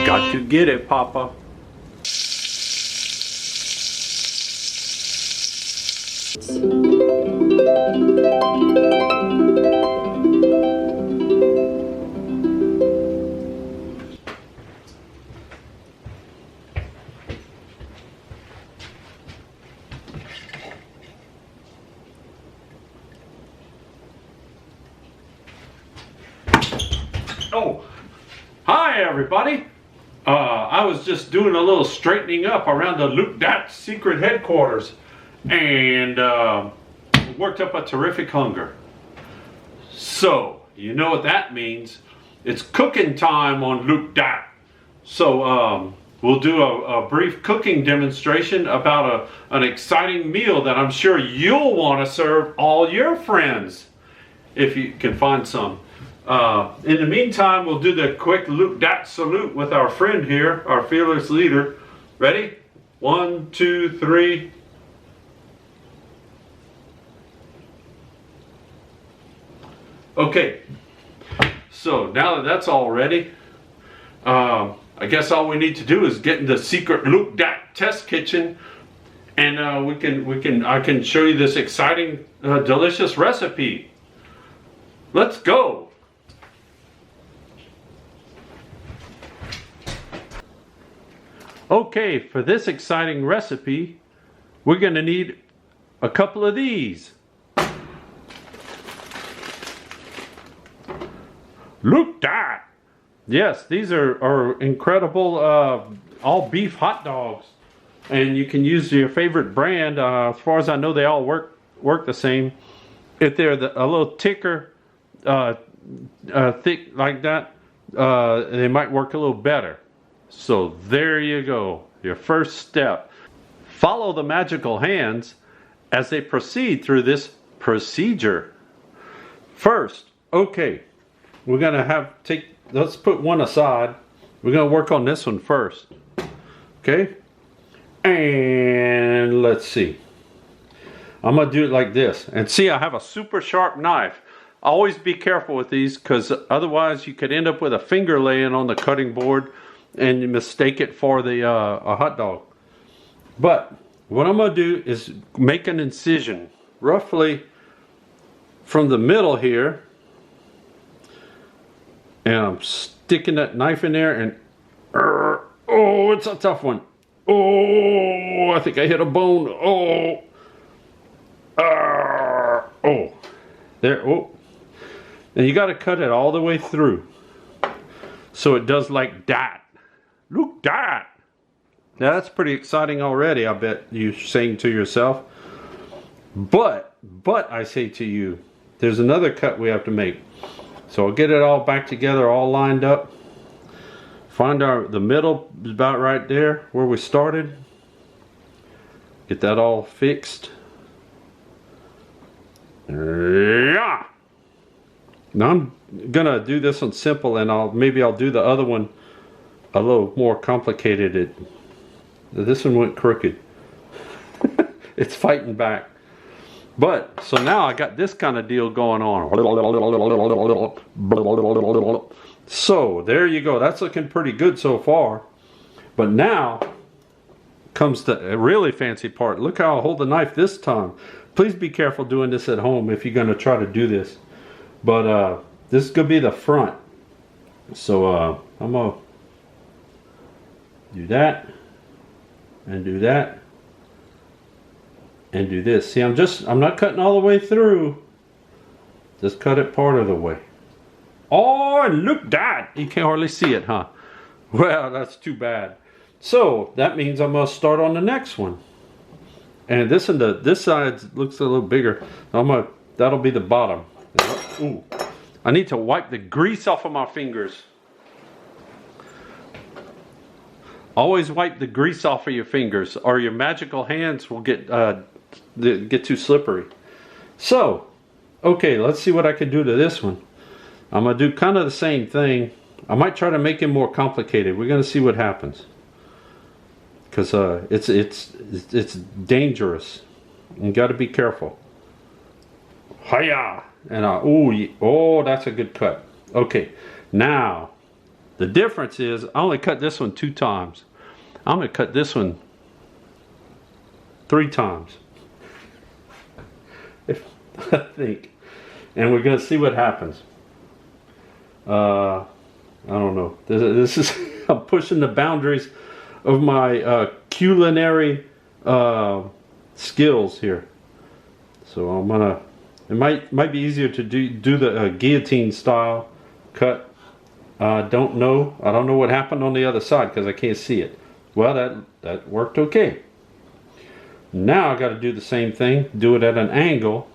Got to get it, Papa. Oh, hi everybody. I was just doing a little straightening up around the Look Dat secret headquarters and worked up a terrific hunger. So, you know what that means. It's cooking time on Look Dat. So, we'll do a brief cooking demonstration about an exciting meal that I'm sure you'll want to serve all your friends, if you can find some. In the meantime, we'll do the quick Look Dat salute with our friend here, our fearless leader. Ready? 1, 2, 3. Okay. So now that that's all ready, I guess all we need to do is get in the secret Look Dat test kitchen, and I can show you this exciting, delicious recipe. Let's go. Okay, for this exciting recipe, we're going to need a couple of these. Look Dat! Yes, these are incredible all beef hot dogs. And you can use your favorite brand. As far as I know, they all work the same. If they're a little thicker, thick like that, they might work a little better. So there you go, your first step. Follow the magical hands as they proceed through this procedure. First, okay, we're gonna let's put one aside. We're gonna work on this one first. Okay? And let's see. I'm gonna do it like this. And see, I have a super sharp knife. Always be careful with these, because otherwise you could end up with a finger laying on the cutting board and you mistake it for a hot dog. But what I'm going to do is make an incision roughly from the middle here, and I'm sticking that knife in there, and oh, it's a tough one. Oh, I think I hit a bone. Oh, oh, there. Oh, and you got to cut it all the way through so it does like that. Look Dat! Now that's pretty exciting already, I bet you're saying to yourself. But I say to you, there's another cut we have to make. So I'll get it all back together, all lined up. Find the middle is about right there where we started. Get that all fixed. Yeah. Now I'm gonna do this one simple, and maybe I'll do the other one a little more complicated. This one went crooked. It's fighting back. But so now I got this kind of deal going on. So there you go. That's looking pretty good so far. But now comes the really fancy part. Look how I hold the knife this time. Please be careful doing this at home if you're going to try to do this. But this is going to be the front. So I'm going to do that, and do that, and do this. See, I'm not cutting all the way through. Just cut it part of the way. Oh, Look Dat! You can hardly see it, huh? Well, that's too bad. So that means I'm gonna start on the next one. And this side looks a little bigger. That'll be the bottom. Ooh, I need to wipe the grease off of my fingers. Always wipe the grease off of your fingers, or your magical hands will get too slippery. So, okay, let's see what I can do to this one. I'm going to do kind of the same thing. I might try to make it more complicated. We're going to see what happens. because it's dangerous. You got to be careful. Hiya! And oh, that's a good cut. Okay, now the difference is I only cut this one 2 times. I'm gonna cut this one 3 times. If I think, and we're gonna see what happens. I don't know. This is I'm pushing the boundaries of my culinary skills here. So I'm gonna. It might be easier to do the guillotine style cut. I don't know what happened on the other side because I can't see it. Well, that worked okay. Now I got to do the same thing. Do it at an angle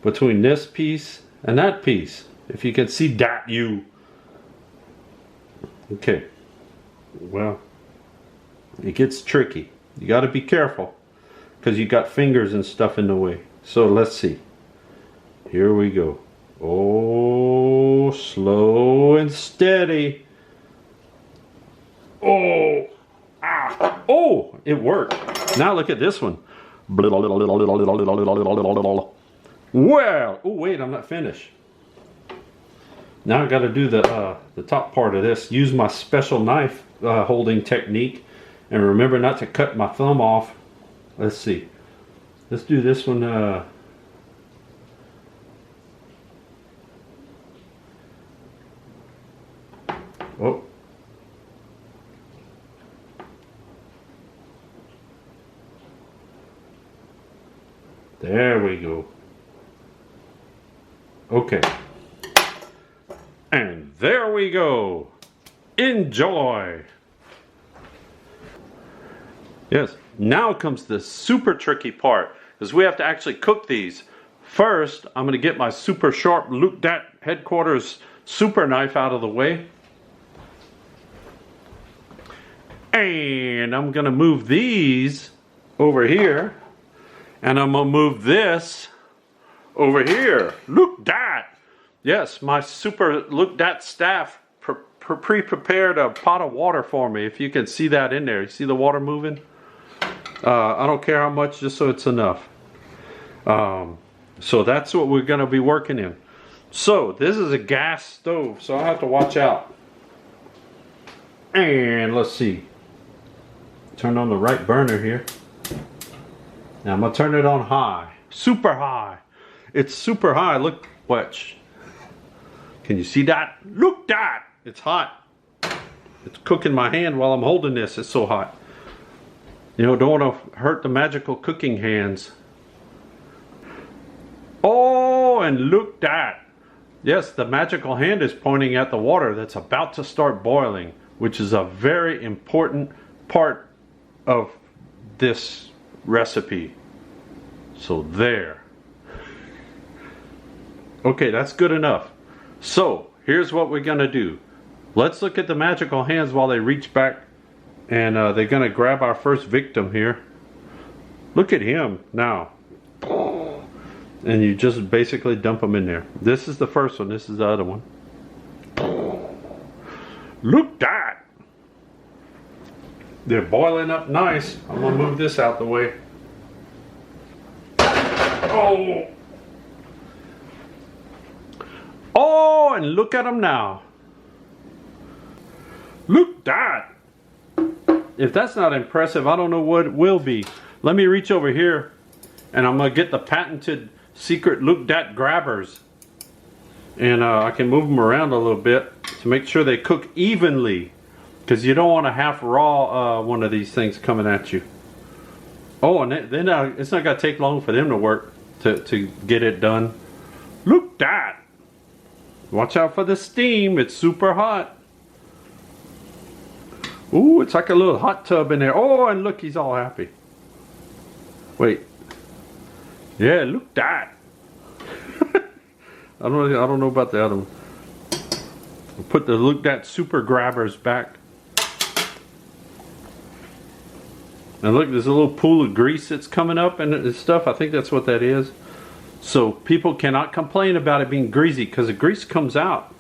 between this piece and that piece. If you can see that, you. Okay. Well, it gets tricky. You got to be careful because you got fingers and stuff in the way. So let's see. Here we go. Oh, slow and steady. Oh, ah, oh, it worked. Now look at this one. Well, oh wait, I'm not finished. Now I got to do the top part of this. Use my special knife holding technique, and remember not to cut my thumb off. Let's see. Let's do this one. Oh. There we go. Okay. And there we go. Enjoy. Yes. Now comes the super tricky part, because we have to actually cook these. First, I'm going to get my super sharp Look Dat headquarters super knife out of the way. And I'm going to move these over here. And I'm going to move this over here. Look Dat! Yes, my super Look Dat staff pre-prepared a pot of water for me. If you can see that in there. You see the water moving? I don't care how much, just so it's enough. So that's what we're going to be working in. So this is a gas stove, so I have to watch out. And let's see. Turn on the right burner here. Now I'm going to turn it on high. Super high. It's super high. Look, watch. Can you see that? Look that! It's hot. It's cooking my hand while I'm holding this. It's so hot. You know, don't want to hurt the magical cooking hands. Oh, and look that. Yes, the magical hand is pointing at the water that's about to start boiling, which is a very important part of this recipe. So there. Okay, that's good enough. So here's what we're gonna do. Let's look at the magical hands while they reach back, and they're gonna grab our first victim here. Look at him now. And you just basically dump them in there. This is the first one. This is the other one. Look that! They're boiling up nice. I'm gonna move this out the way. Oh! Oh, and look at them now. Look that! If that's not impressive, I don't know what it will be. Let me reach over here, and I'm gonna get the patented secret Look Dat grabbers, and I can move them around a little bit to make sure they cook evenly, because you don't want a half raw one of these things coming at you. Oh, and then it's not gonna take long for them to work to get it done. Look that! Watch out for the steam. It's super hot. Ooh, it's like a little hot tub in there. Oh, and look, he's all happy. Wait. Yeah, look that. I don't know about the other one. I'll put the Look Dat super grabbers back. And look, there's a little pool of grease that's coming up and stuff. I think that's what that is. So people cannot complain about it being greasy, because the grease comes out.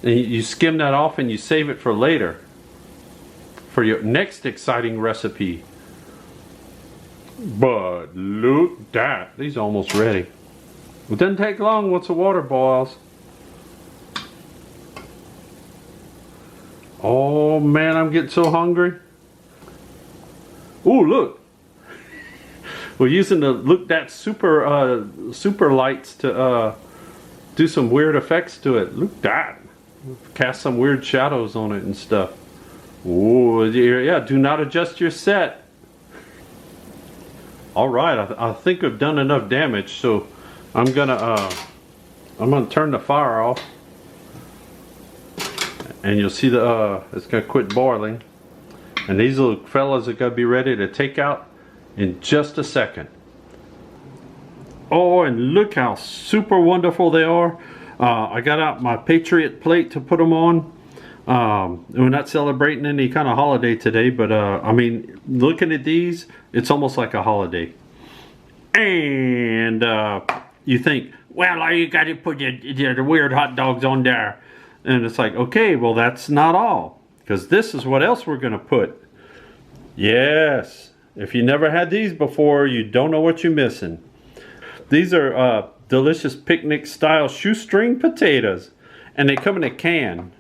And you skim that off and you save it for later. for your next exciting recipe. But look that, these are almost ready. It doesn't take long once the water boils. Oh man, I'm getting so hungry. Oh look, we're using the Look Dat super lights to do some weird effects to it. Look that, cast some weird shadows on it and stuff. Oh yeah, do not adjust your set. All right, I think I've done enough damage, so I'm gonna turn the fire off, and you'll see it's gonna quit boiling, and these little fellas are gonna be ready to take out in just a second. Oh, and look how super wonderful they are. I got out my Patriot plate to put them on. We're not celebrating any kind of holiday today, but I mean, looking at these, it's almost like a holiday. And you think, well, all you got to put the weird hot dogs on there. And it's like, okay, well, that's not all, because this is what else we're going to put. Yes, if you never had these before, you don't know what you're missing. These are delicious picnic style shoestring potatoes, and they come in a can.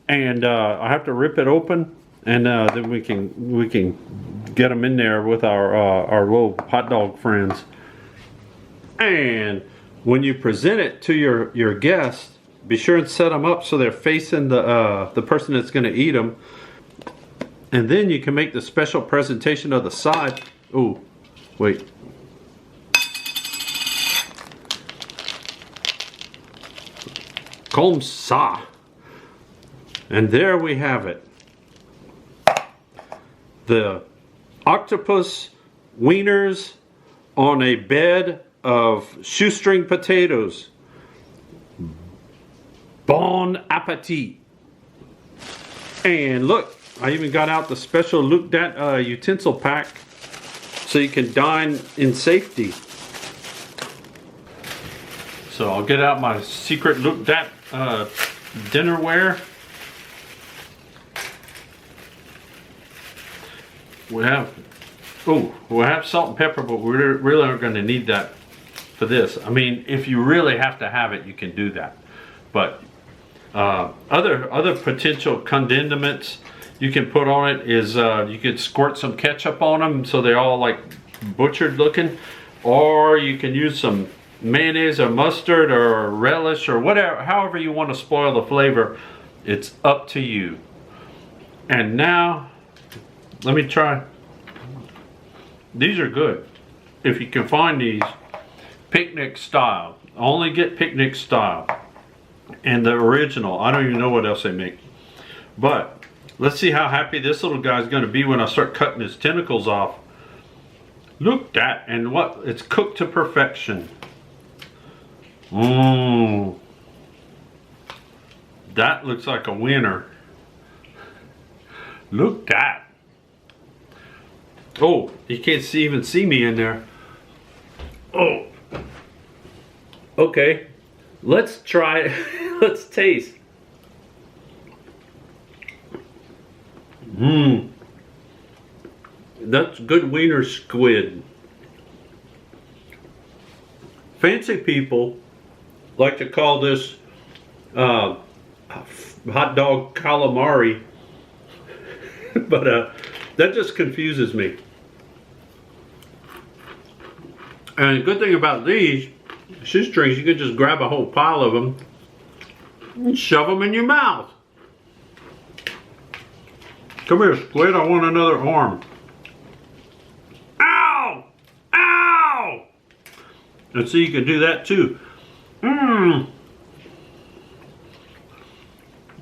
And I have to rip it open, and then we can get them in there with our little hot dog friends. And when you present it to your guests, be sure and set them up so they're facing the person that's going to eat them. And then you can make the special presentation of the side. Ooh, wait. Comme ça. And there we have it. The octopus wieners on a bed of shoestring potatoes. Bon appetit. And look, I even got out the special Look Dat utensil pack so you can dine in safety. So I'll get out my secret Look Dat dinnerware. We have salt and pepper, but we really aren't going to need that for this. I mean, if you really have to have it, you can do that. But other potential condiments you can put on it is you could squirt some ketchup on them so they're all like butchered looking, or you can use some mayonnaise or mustard or relish or whatever, however you want to spoil the flavor. It's up to you. And now let me try. These are good. If you can find these, picnic style. Only get picnic style. And the original. I don't even know what else they make. But let's see how happy this little guy's going to be when I start cutting his tentacles off. Look that, and what? It's cooked to perfection. Mmm. That looks like a winner. Look that. Oh, you can't even see me in there. Oh. Okay. Let's try. Let's taste. Mmm. That's good wiener squid. Fancy people like to call this hot dog calamari. But that just confuses me. And the good thing about these shoestrings, you can just grab a whole pile of them and shove them in your mouth. Come here, squid, I want another arm. Ow! Ow! And see, you can do that too. Mmm.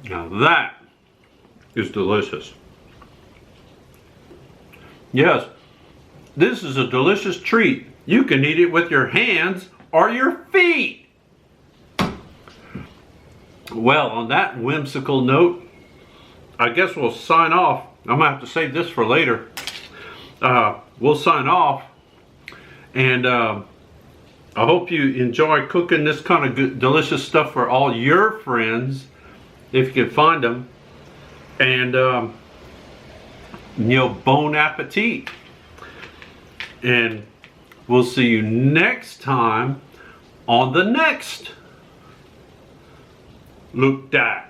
Now that is delicious. Yes, this is a delicious treat. You can eat it with your hands or your feet. Well, on that whimsical note, I guess we'll sign off. I'm gonna have to save this for later. We'll sign off, and I hope you enjoy cooking this kind of good, delicious stuff for all your friends, if you can find them. And you know, bon appetit. And we'll see you next time on the next Look Dat.